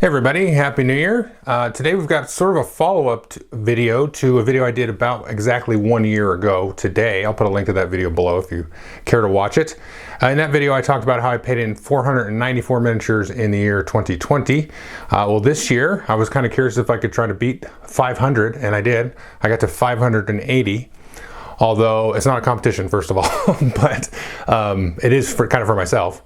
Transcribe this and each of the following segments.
Hey everybody, Happy New Year. Today we've got sort of a follow-up video to a video I did about exactly 1 year ago today. I'll put a link to that video below if you care to watch it. In that video I talked about how I paid in 494 miniatures in the year 2020. Well, this year I was kind of curious if I could try to beat 500, and I did. I got to 580. Although it's not a competition, first of all, but it is kind of for myself.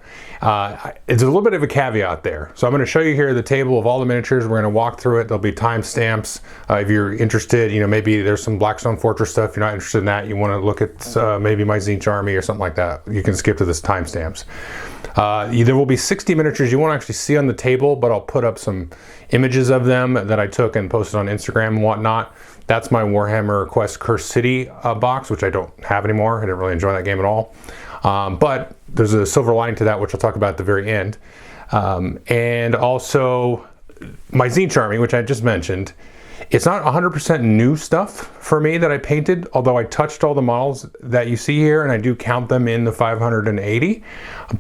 It's a little bit of a caveat there. So I'm going to show you here the table of all the miniatures. We're going to walk through it. There'll be timestamps. If you're interested, maybe there's some Blackstone Fortress stuff. If you're not interested in that, you want to look at maybe my Tzeentch army or something like that, you can skip to this timestamps. There will be 60 miniatures you won't actually see on the table, but I'll put up some images of them that I took and posted on Instagram and whatnot. That's my Warhammer Quest Cursed City box, which I don't have anymore. I didn't really enjoy that game at all. But there's a silver lining to that, which I'll talk about at the very end. And also my Tzeentch army, which I just mentioned. It's not 100% new stuff for me that I painted, although I touched all the models that you see here, and I do count them in the 580.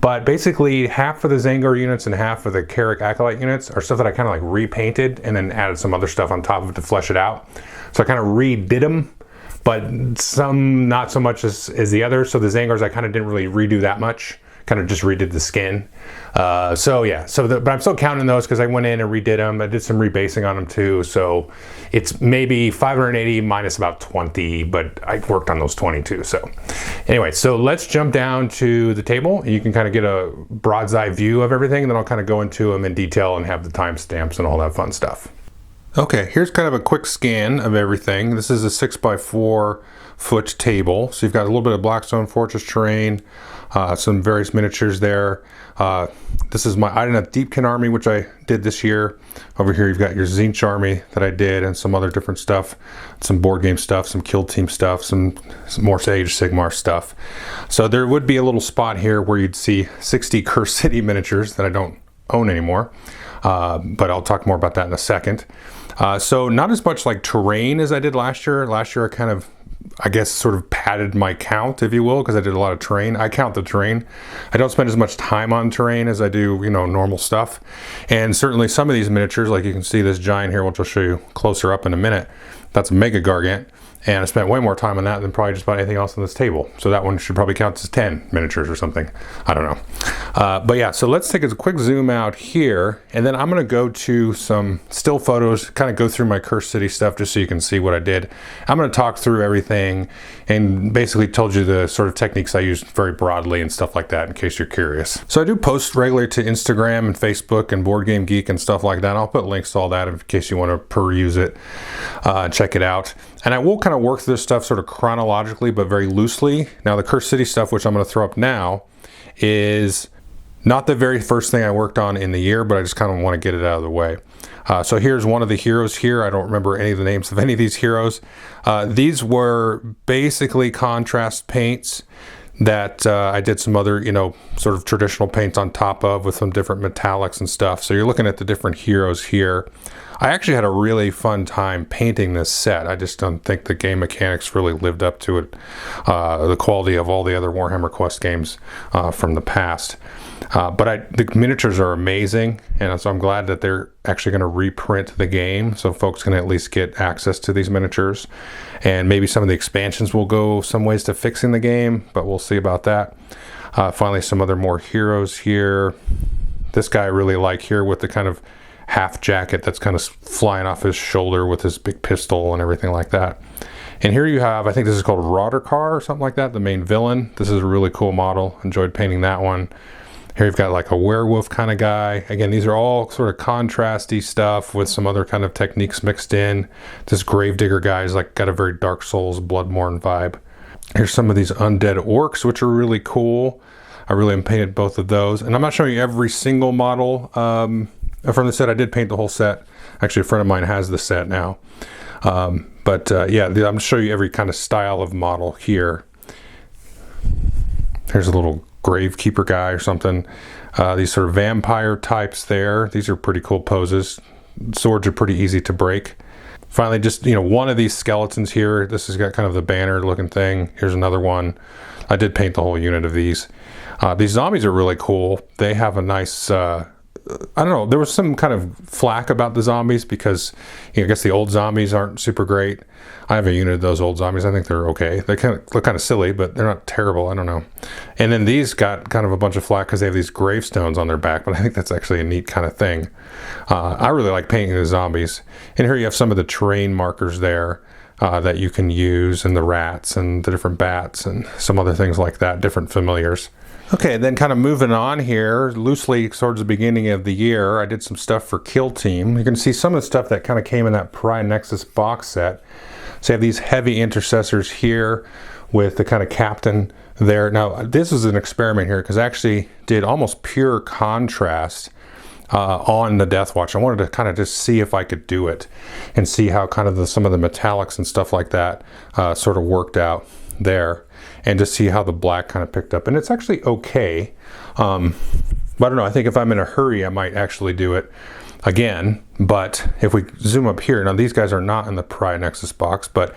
But basically, half of the Tzeentch units and half of the Carrick Acolyte units are stuff that I kind of like repainted and then added some other stuff on top of it to flesh it out. So I kind of redid them, but some not so much as the others. So the Tzeentch I kind of didn't really redo that much. Kind of just redid the skin. But I'm still counting those because I went in and redid them. I did some rebasing on them too. So it's maybe 580 minus about 20, but I worked on those 20 too. So anyway, so let's jump down to the table. You can kind of get a broad's eye view of everything, and then I'll kind of go into them in detail and have the timestamps and all that fun stuff. Okay, here's kind of a quick scan of everything. This is a 6x4 foot table. So you've got a little bit of Blackstone Fortress terrain, some various miniatures there. This is my Idoneth Deepkin army, which I did this year. Over here you've got your Tzeentch army that I did, and some other different stuff, some board game stuff, some Kill Team stuff, some more Age of Sigmar stuff. So there would be a little spot here where you'd see 60 Cursed City miniatures that I don't own anymore. But I'll talk more about that in a second. So not as much like terrain as I did last year. Last year I kind of, I guess, sort of padded my count, if you will, because I did a lot of terrain. I count the terrain. I don't spend as much time on terrain as I do, normal stuff. And certainly some of these miniatures, like you can see this giant here, which I'll show you closer up in a minute, that's a Mega-Gargant. And I spent way more time on that than probably just about anything else on this table. So that one should probably count as 10 miniatures or something. I don't know. But yeah, so let's take a quick zoom out here. And then I'm going to go to some still photos, kind of go through my Cursed City stuff just so you can see what I did. I'm going to talk through everything and basically told you the sort of techniques I used very broadly and stuff like that in case you're curious. So I do post regularly to Instagram and Facebook and Board Game Geek and stuff like that. I'll put links to all that in case you want to peruse it, check it out. And I will kind of work through this stuff sort of chronologically, but very loosely. Now the Cursed City stuff, which I'm going to throw up now, is not the very first thing I worked on in the year, but I just kind of want to get it out of the way. So here's one of the heroes here. I don't remember any of the names of any of these heroes. These were basically contrast paints that I did some other, sort of traditional paints on top of with some different metallics and stuff. So you're looking at the different heroes here. I actually had a really fun time painting this set. I just don't think the game mechanics really lived up to it, the quality of all the other Warhammer Quest games from the past. But the miniatures are amazing, and so I'm glad that they're actually going to reprint the game so folks can at least get access to these miniatures. And maybe some of the expansions will go some ways to fixing the game, but we'll see about that. Finally, some other more heroes here. This guy I really like here with the kind of half jacket that's kind of flying off his shoulder with his big pistol and everything like that. And here you have, I think this is called Roddercar or something like that, the main villain. This is a really cool model. Enjoyed painting that one. Here you've got like a werewolf kind of guy. Again, these are all sort of contrasty stuff with some other kind of techniques mixed in. This Gravedigger guy is like got a very Dark Souls, Bloodborne vibe. Here's some of these undead orcs, which are really cool. I really painted both of those. And I'm not showing you every single model from the set. I did paint the whole set. Actually, a friend of mine has the set now. Yeah, I'm going to show you every kind of style of model here. Here's a little Gravekeeper guy or something. These sort of vampire types there. These are pretty cool poses. Swords are pretty easy to break. Finally, just, one of these skeletons here. This has got kind of the banner looking thing. Here's another one. I did paint the whole unit of these. These zombies are really cool. They have a nice I don't know, there was some kind of flack about the zombies because, you know, I guess the old zombies aren't super great. I have a unit of those old zombies. I think they're okay. They kind of look kind of silly, but they're not terrible. I don't know. And then these got kind of a bunch of flack because they have these gravestones on their back, but I think that's actually a neat kind of thing. I really like painting the zombies. And here you have some of the terrain markers there that you can use, and the rats and the different bats and some other things like that, different familiars. Okay, then kind of moving on here, loosely towards the beginning of the year, I did some stuff for Kill Team. You can see some of the stuff that kind of came in that Pride Nexus box set. So you have these heavy intercessors here with the kind of captain there. Now, this is an experiment here because I actually did almost pure contrast on the Death Watch. I wanted to kind of just see if I could do it and see how kind of some of the metallics and stuff like that sort of worked out there, and just see how the black kind of picked up. And it's actually okay. But I don't know, I think if I'm in a hurry, I might actually do it again. But if we zoom up here, now these guys are not in the Pride Nexus box, but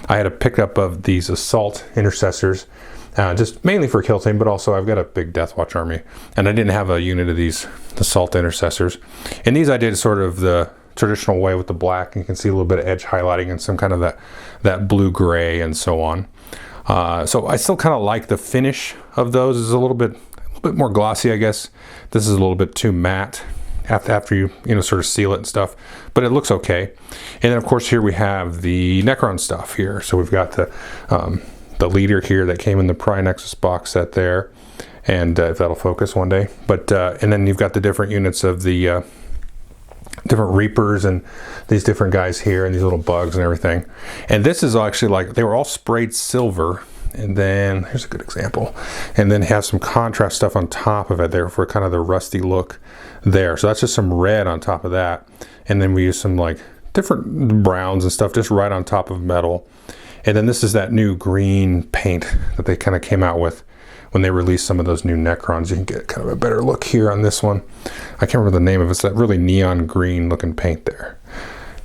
I had a pickup of these assault intercessors, just mainly for Kill Team, but also I've got a big Death Watch army, and I didn't have a unit of these assault intercessors. And these I did sort of the traditional way with the black, and you can see a little bit of edge highlighting and some kind of that blue-gray and so on. So I still kind of like the finish of those. Is a little bit more glossy, I guess. This is a little bit too matte after you know, sort of seal it and stuff, but it looks okay. And then of course here we have the Necron stuff here. So we've got the leader here that came in the Pride Nexus box set there, and if that'll focus one day. But and then you've got the different units of the different Reapers and these different guys here, and these little bugs and everything. And this is actually like, they were all sprayed silver, and then here's a good example, and then have some contrast stuff on top of it there for kind of the rusty look there. So that's just some red on top of that, and then we use some like different browns and stuff just right on top of metal. And then this is that new green paint that they kind of came out with when they released some of those new Necrons. You can get kind of a better look here on this one. I can't remember the name of it. It's that really neon green looking paint there.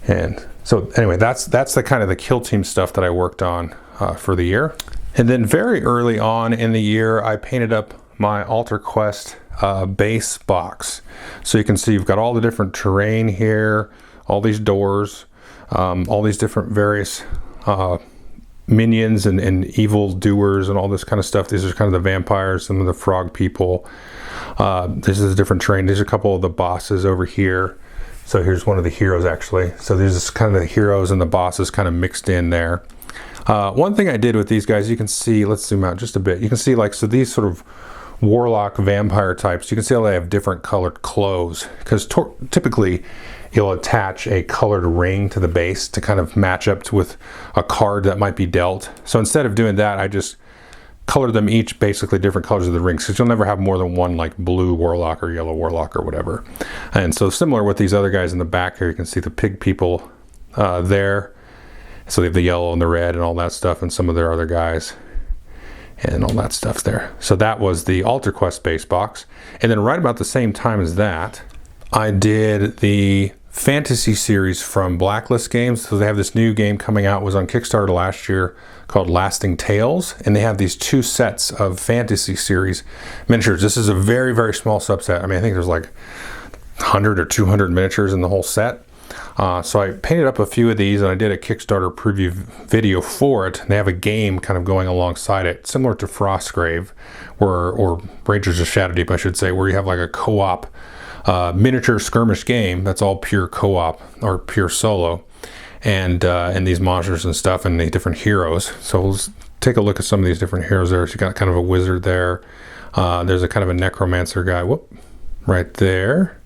And so anyway, that's the kind of the Kill Team stuff that I worked on for the year. And then very early on in the year, I painted up my Altar Quest base box. So you can see you've got all the different terrain here, all these doors, all these different various minions and evil doers and all this kind of stuff. These are kind of the vampires, some of the frog people. This is a different terrain. These are a couple of the bosses over here. So here's one of the heroes actually. So there's kind of the heroes and the bosses kind of mixed in there. One thing I did with these guys, you can see, let's zoom out just a bit. You can see like, so these sort of warlock vampire types, you can see how they have different colored clothes, because typically you'll attach a colored ring to the base to kind of match up with a card that might be dealt. So instead of doing that, I just colored them each basically different colors of the rings, because you'll never have more than one like blue warlock or yellow warlock or whatever. And so similar with these other guys in the back here, you can see the pig people there. So they have the yellow and the red and all that stuff, and some of their other guys and all that stuff there. So that was the Altar Quest base box. And then right about the same time as that, I did the fantasy series from Blacklist Games. So they have this new game coming out, it was on Kickstarter last year, called Lasting Tales, and they have these 2 sets of fantasy series miniatures. This is a very, very small subset. I mean, I think there's like 100 or 200 miniatures in the whole set. So I painted up a few of these, and I did a Kickstarter preview video for it. And they have a game kind of going alongside it, similar to Frostgrave, or Rangers of Shadowdeep, I should say, where you have like a co-op miniature skirmish game that's all pure co-op or pure solo, and these monsters and stuff and the different heroes. So let's take a look at some of these different heroes there. So you got kind of a wizard there. There's a kind of a necromancer guy, right there.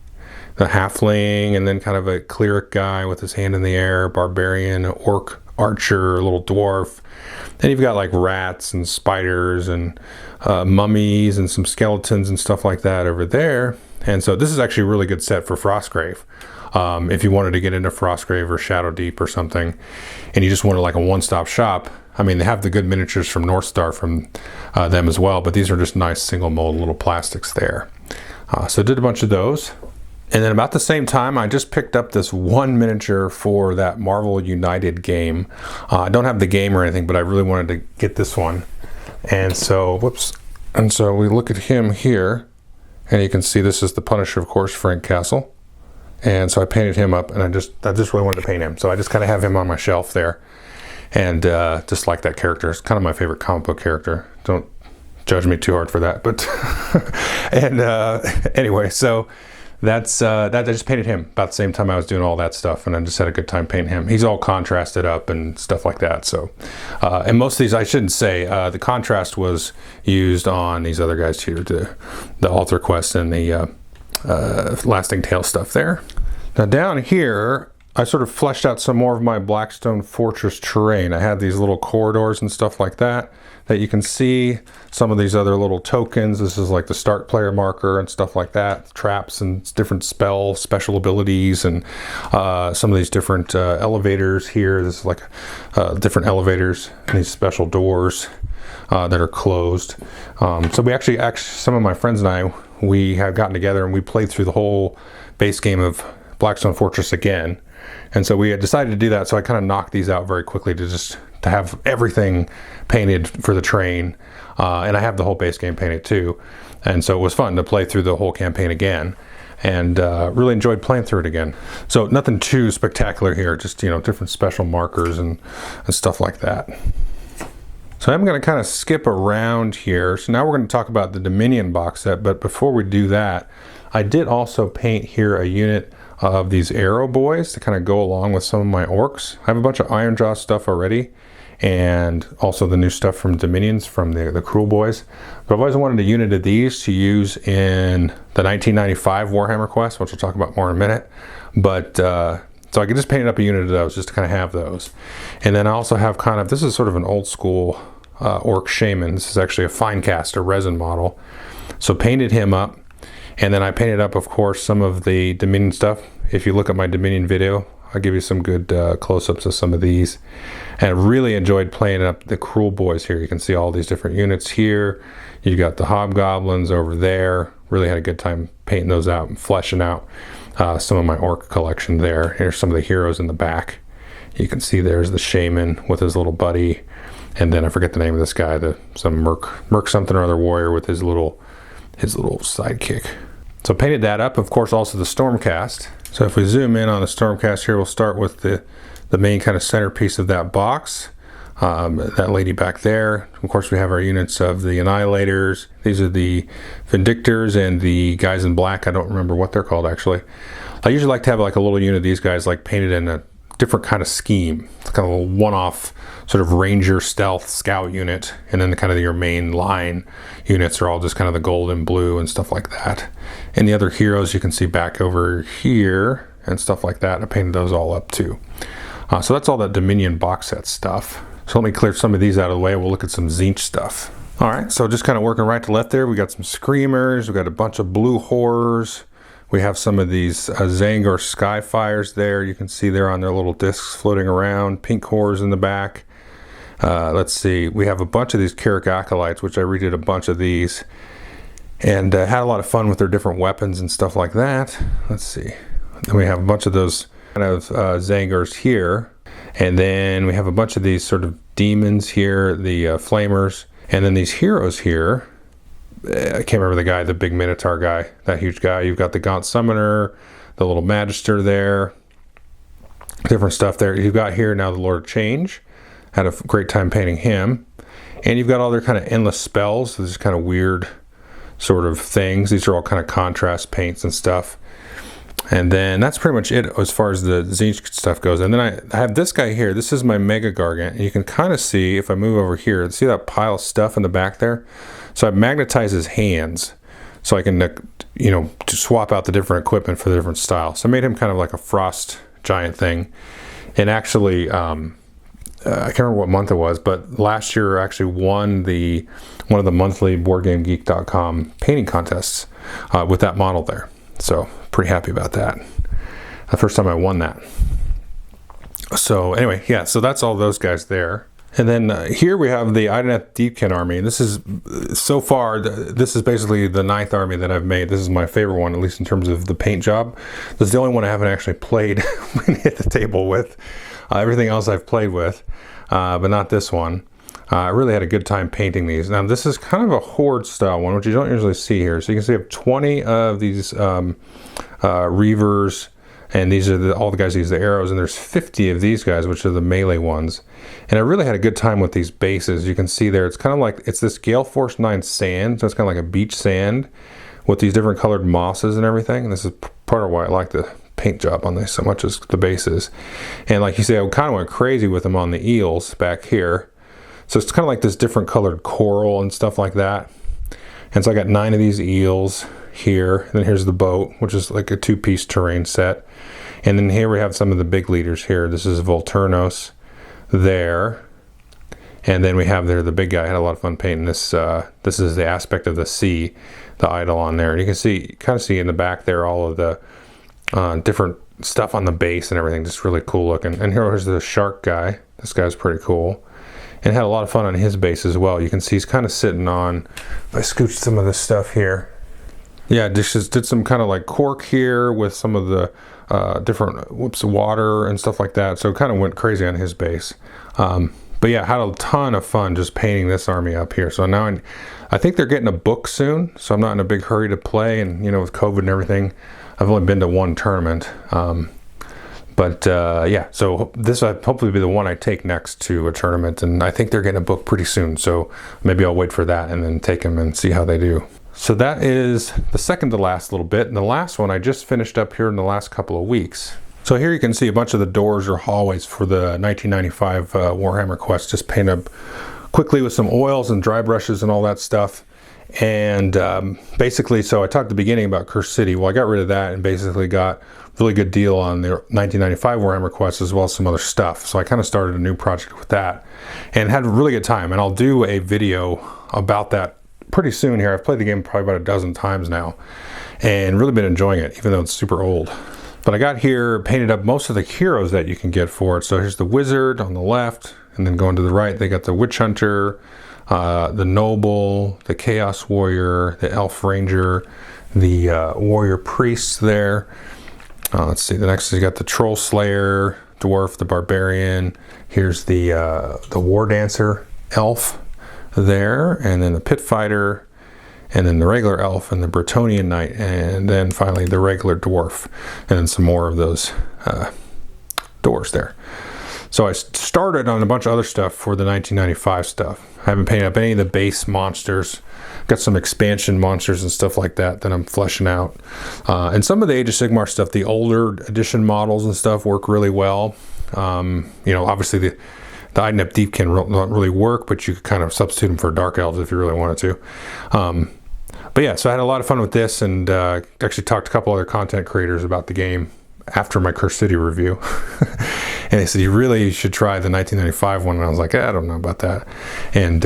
The halfling, and then kind of a cleric guy with his hand in the air, barbarian, orc, archer, little dwarf. Then you've got like rats and spiders and mummies and some skeletons and stuff like that over there. And so this is actually a really good set for Frostgrave. If you wanted to get into Frostgrave or Shadowdeep or something, and you just wanted like a one-stop shop. I mean, they have the good miniatures from Northstar from them as well, but these are just nice single mold little plastics there. So I did a bunch of those. And then about the same time, I just picked up this one miniature for that Marvel United game. I don't have the game or anything, but I really wanted to get this one. And so, and so we look at him here, And you can see this is the Punisher, of course, Frank Castle. And so I painted him up, and I just really wanted to paint him. So I just kind of have him on my shelf there. And just like that character. It's kind of my favorite comic book character. Don't judge me too hard for that. But and anyway, so that's that I just painted him about the same time I was doing all that stuff, and I just had a good time painting him. He's all contrasted up and stuff like that. So and most of these, I shouldn't say, the contrast was used on these other guys here, the Altar Quest and the Lasting Tale stuff there. Now down here, I sort of fleshed out some more of my Blackstone Fortress terrain. I had these little corridors and stuff like that you can see. Some of these other little tokens. This is like the start player marker and stuff like that. Traps and different special abilities, and some of these different elevators here. This is like different elevators and these special doors that are closed. So we actually, some of my friends and I, we have gotten together and we played through the whole base game of Blackstone Fortress again. And so we had decided to do that, so I kind of knocked these out very quickly to have everything painted for the train. And I have the whole base game painted too. And so it was fun to play through the whole campaign again, and really enjoyed playing through it again. So nothing too spectacular here, just, you know, different special markers and stuff like that. So I'm going to kind of skip around here. So now we're going to talk about the Dominion box set, but before we do that, I did also paint here a unit of these Arrowboyz to kind of go along with some of my orcs. I have a bunch of Ironjaw stuff already, and also the new stuff from Dominions from the Kruelboyz. But I've always wanted a unit of these to use in the 1995 Warhammer Quest, which we'll talk about more in a minute. But so I could just paint up a unit of those just to kind of have those. And then I also have kind of, this is sort of an old school orc shaman. This is actually a fine cast, a resin model. So painted him up. And then I painted up, of course, some of the Dominion stuff. If you look at my Dominion video, I'll give you some good close-ups of some of these. And I really enjoyed playing up the Kruelboyz here. You can see all these different units here. You've got the hobgoblins over there. Really had a good time painting those out and fleshing out some of my orc collection there. Here's some of the heroes in the back. You can see there's the shaman with his little buddy. And then I forget the name of this guy, some merc something or other warrior with his little sidekick. So painted that up, of course, also the Stormcast. So if we zoom in on the Stormcast here, we'll start with the main kind of centerpiece of that box. That lady back there. Of course, we have our units of the Annihilators. These are the Vindictors and the guys in black. I don't remember what they're called, actually. I usually like to have like a little unit of these guys like painted in a different kind of scheme. It's kind of a one-off sort of ranger stealth scout unit, and then kind of your main line units are all just kind of the gold and blue and stuff like that. And the other heroes you can see back over here and stuff like that. I painted those all up too. So that's all that Dominion box set stuff. So let me clear some of these out of the way. We'll look at some Tzeentch stuff. All right, so just kind of working right to left there. We got some Screamers. We got a bunch of blue horrors. We have some of these Zangor Skyfires there. You can see they're on their little discs floating around. Pink horrors in the back. Let's see. We have a bunch of these Carrick Acolytes, which I redid a bunch of these. And had a lot of fun with their different weapons and stuff like that. Let's see. Then we have a bunch of those kind of Zangors here. And then we have a bunch of these sort of demons here, the Flamers. And then these heroes here. I can't remember the guy, the big Minotaur guy, that huge guy. You've got the Gaunt Summoner, the little Magister there, different stuff there. You've got here now the Lord of Change. Had a great time painting him. And you've got all their kind of endless spells, so these kind of weird sort of things. These are all kind of contrast paints and stuff. And then that's pretty much it as far as the Tzeentch stuff goes. And then I have this guy here. This is my Mega-Gargant. And you can kind of see, if I move over here, see that pile of stuff in the back there? So I magnetized his hands so I can, you know, to swap out the different equipment for the different style. So I made him kind of like a frost giant thing. And actually, I can't remember what month it was, but last year I actually won one of the monthly BoardGameGeek.com painting contests with that model there. So pretty happy about that. The first time I won that. So anyway, yeah, so that's all those guys there. And then here we have the Idoneth Deepkin army. This is, so far, this is basically the 9th army that I've made. This is my favorite one, at least in terms of the paint job. This is the only one I haven't actually played when hit the table with. Everything else I've played with, but not this one. I really had a good time painting these. Now this is kind of a horde style one, which you don't usually see here. So you can see I have 20 of these Reavers, and these are all the guys that use the arrows, and there's 50 of these guys, which are the melee ones. And I really had a good time with these bases. You can see there, it's kind of like, it's this Gale Force 9 sand, so it's kind of like a beach sand with these different colored mosses and everything. And this is part of why I like the paint job on this so much as the bases. And like you see, I kind of went crazy with them on the eels back here. So it's kind of like this different colored coral and stuff like that. And so I got 9 of these eels here. And then here's the boat, which is like a 2-piece terrain set. And then here we have some of the big leaders here. This is Volturnos there. And then we have there the big guy. I had a lot of fun painting this. This is the aspect of the sea, the idol on there. And you can see, kind of see in the back there all of the different stuff on the base and everything. Just really cool looking. And here's the shark guy. This guy's pretty cool. And had a lot of fun on his base as well. You can see he's kind of sitting on, if I scooch some of this stuff here. Yeah, just did some kind of like cork here with some of the different whoops of water and stuff like that. So kind of went crazy on his base. But yeah, had a ton of fun just painting this army up here. So now I think they're getting a book soon. So I'm not in a big hurry to play. And you know, with COVID and everything, I've only been to one tournament. Yeah, so this will hopefully be the one I take next to a tournament, and I think they're getting a book pretty soon, so maybe I'll wait for that and then take them and see how they do. So that is the second to last little bit, and the last one I just finished up here in the last couple of weeks. So here you can see a bunch of the doors or hallways for the 1995 Warhammer Quest, just painted up quickly with some oils and dry brushes and all that stuff. And basically, so I talked at the beginning about Cursed City. Well, I got rid of that and basically got a really good deal on the 1995 Warhammer Quest as well as some other stuff. So I kind of started a new project with that and had a really good time. And I'll do a video about that pretty soon here. I've played the game probably about a dozen times now and really been enjoying it, even though it's super old. But I got here, painted up most of the heroes that you can get for it. So here's the Wizard on the left, and then going to the right, they got the Witch Hunter, the Noble, the Chaos Warrior, the Elf Ranger, the Warrior Priest there. Let's see, the next is you got the Troll Slayer, Dwarf, the Barbarian. Here's the War Dancer Elf there, and then the Pit Fighter, and then the regular Elf, and the Bretonnian Knight, and then finally the regular Dwarf, and then some more of those doors there. So I started on a bunch of other stuff for the 1995 stuff. I haven't painted up any of the base monsters. Got some expansion monsters and stuff like that I'm fleshing out. And some of the Age of Sigmar stuff, the older edition models and stuff work really well. You know, obviously the Idoneth Deepkin don't really work, but you could kind of substitute them for Dark Elves if you really wanted to. But yeah, so I had a lot of fun with this, and actually talked to a couple other content creators about the game after my Cursed City review. And they said, you really should try the 1995 one. And I was like, I don't know about that. And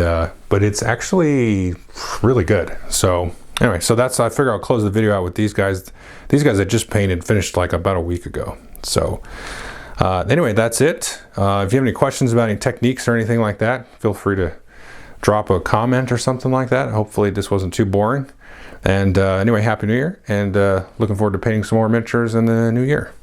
but it's actually really good. So anyway, so that's, I figure I'll close the video out with these guys. These guys I just painted, finished like about a week ago. So anyway, that's it. If you have any questions about any techniques or anything like that, feel free to drop a comment or something like that. Hopefully this wasn't too boring. And anyway, Happy New Year, and looking forward to painting some more miniatures in the new year.